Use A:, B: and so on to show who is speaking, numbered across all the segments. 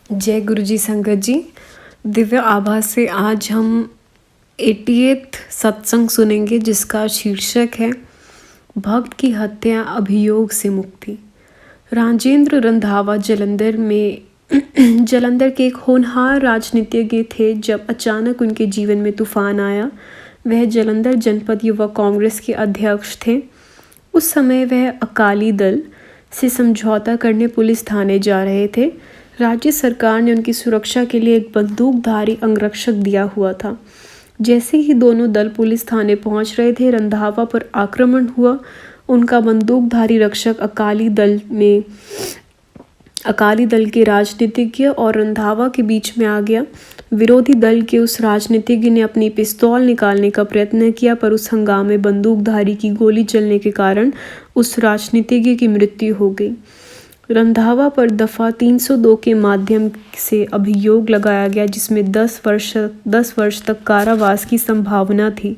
A: जय गुरु जी संगत जी। दिव्य आभा से आज हम 88th सत्संग सुनेंगे, जिसका शीर्षक है भक्त की हत्या अभियोग से मुक्ति। राजेंद्र रंधावा जलंधर के एक होनहार राजनीतिज्ञ थे। जब अचानक उनके जीवन में तूफान आया, वह जलंधर जनपद युवा कांग्रेस के अध्यक्ष थे। उस समय वह अकाली दल से समझौता करने पुलिस थाने जा रहे थे। राज्य सरकार ने उनकी सुरक्षा के लिए एक बंदूकधारी अंगरक्षक दिया हुआ था। जैसे ही दोनों दल पुलिस थाने पहुंच रहे थे, रंधावा पर आक्रमण हुआ। उनका बंदूकधारी रक्षक अकाली दल के राजनीतिज्ञ और रंधावा के बीच में आ गया। विरोधी दल के उस राजनीतिज्ञ ने अपनी पिस्तौल निकालने का प्रयत्न किया, पर उस हंगामे बंदूकधारी की गोली चलने के कारण उस राजनीतिज्ञ की मृत्यु हो गई। रंधावा पर दफ़ा 302 के माध्यम से अभियोग लगाया गया, जिसमें 10 वर्ष तक कारावास की संभावना थी।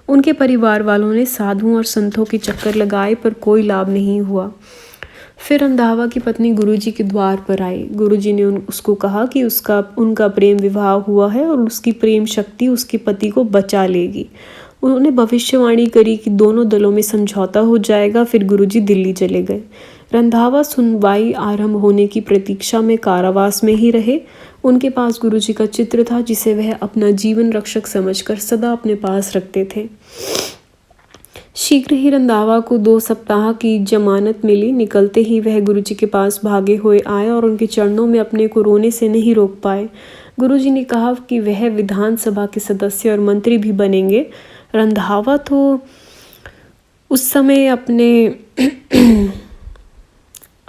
A: उनके परिवार वालों ने साधुओं और संतों के चक्कर लगाए, पर कोई लाभ नहीं हुआ। फिर रंधावा की पत्नी गुरुजी के द्वार पर आई। गुरुजी ने उसको कहा कि उनका प्रेम विवाह हुआ है और उसकी प्रेम शक्ति उसके पति को बचा लेगी। उन्होंने भविष्यवाणी करी कि दोनों दलों में समझौता हो जाएगा। फिर गुरुजी दिल्ली चले गए। रंधावा सुनवाई आरंभ होने की प्रतीक्षा में कारावास में ही रहे। उनके पास गुरुजी का चित्र था, जिसे वह अपना जीवन रक्षक समझकर सदा अपने पास रखते थे। शीघ्र ही रंधावा को 2 सप्ताह की जमानत मिली। निकलते ही वह गुरुजी के पास भागे हुए आए और उनके चरणों में अपने को रोने से नहीं रोक पाए। गुरुजी ने कहा कि वह विधानसभा के सदस्य और मंत्री भी बनेंगे। रंधावा तो उस समय अपने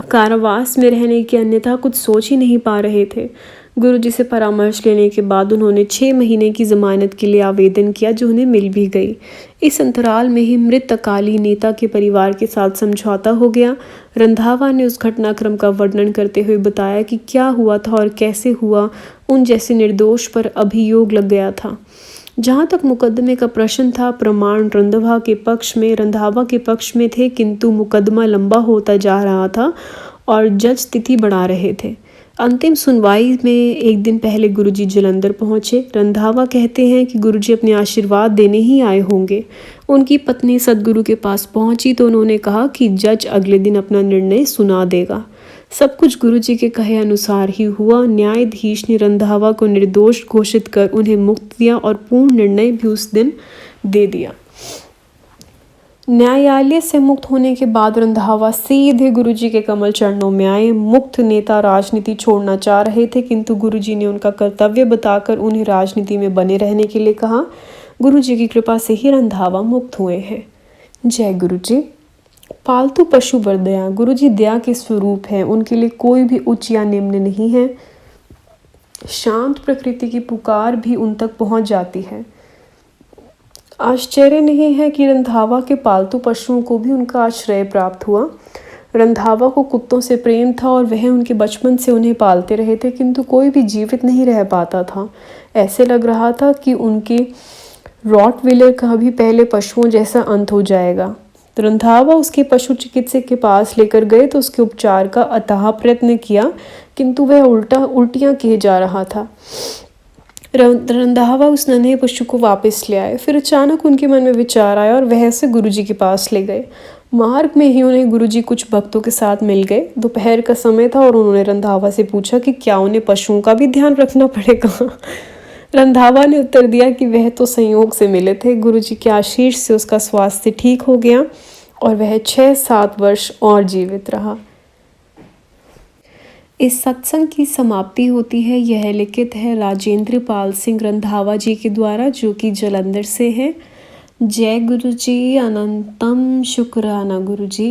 A: कारावास में रहने की अन्यथा कुछ सोच ही नहीं पा रहे थे। गुरुजी से परामर्श लेने के बाद उन्होंने 6 महीने की जमानत के लिए आवेदन किया, जो उन्हें मिल भी गई। इस अंतराल में ही मृत अकाली नेता के परिवार के साथ समझौता हो गया। रंधावा ने उस घटनाक्रम का वर्णन करते हुए बताया कि क्या हुआ था और कैसे हुआ। उन जैसे निर्दोष पर अभियोग लग गया था। जहाँ तक मुकदमे का प्रश्न था, प्रमाण रंधावा के पक्ष में थे, किंतु मुकदमा लंबा होता जा रहा था और जज तिथि बढ़ा रहे थे। अंतिम सुनवाई में एक दिन पहले गुरुजी जलंधर पहुंचे। रंधावा कहते हैं कि गुरुजी अपने आशीर्वाद देने ही आए होंगे। उनकी पत्नी सदगुरु के पास पहुंची तो उन्होंने कहा कि जज अगले दिन अपना निर्णय सुना देगा। सब कुछ गुरुजी के कहे अनुसार ही हुआ। न्यायाधीश ने रंधावा को निर्दोष घोषित कर उन्हें मुक्त दिया और पूर्ण निर्णय भी उस दिन दे दिया। न्यायालय से मुक्त होने के बाद रंधावा सीधे गुरुजी के कमल चरणों में आए। मुक्त नेता राजनीति छोड़ना चाह रहे थे, किंतु गुरुजी ने उनका कर्तव्य बताकर उन्हें राजनीति में बने रहने के लिए कहा। गुरुजी की कृपा से ही रंधावा मुक्त हुए हैं। जय गुरुजी। पालतू पशु वर दया। गुरुजी दया के स्वरूप हैं। उनके लिए कोई भी उच्च या निम्न नहीं है। शांत प्रकृति की पुकार भी उन तक पहुंच जाती है। आश्चर्य नहीं है कि रंधावा के पालतू पशुओं को भी उनका आश्रय प्राप्त हुआ। रंधावा को कुत्तों से प्रेम था और वह उनके बचपन से उन्हें पालते रहे थे, किंतु कोई भी जीवित नहीं रह पाता था। ऐसे लग रहा था कि उनके रॉटविलर का भी पहले पशुओं जैसा अंत हो जाएगा। रंधावा उसके पशु चिकित्सक के पास लेकर गए तो उसके उपचार का अथाह प्रयत्न किया, किंतु वह उल्टियां किए जा रहा था। रंधावा उस नन्हे पशु को वापस ले आए। फिर अचानक उनके मन में विचार आया और वह उसे गुरुजी के पास ले गए। मार्ग में ही उन्हें गुरुजी कुछ भक्तों के साथ मिल गए। दोपहर का समय था और उन्होंने रंधावा से पूछा कि क्या उन्हें पशुओं का भी ध्यान रखना पड़ेगा। रंधावा ने उत्तर दिया कि वह तो संयोग से मिले थे। गुरुजी के आशीष से उसका स्वास्थ्य ठीक हो गया और वह 6-7 वर्ष और जीवित रहा। इस सत्संग की समाप्ति होती है। यह लिखित है राजेंद्र पाल सिंह रंधावा जी के द्वारा, जो कि जलंधर से हैं। जय गुरु जी। अनंतम शुक्राना गुरु जी।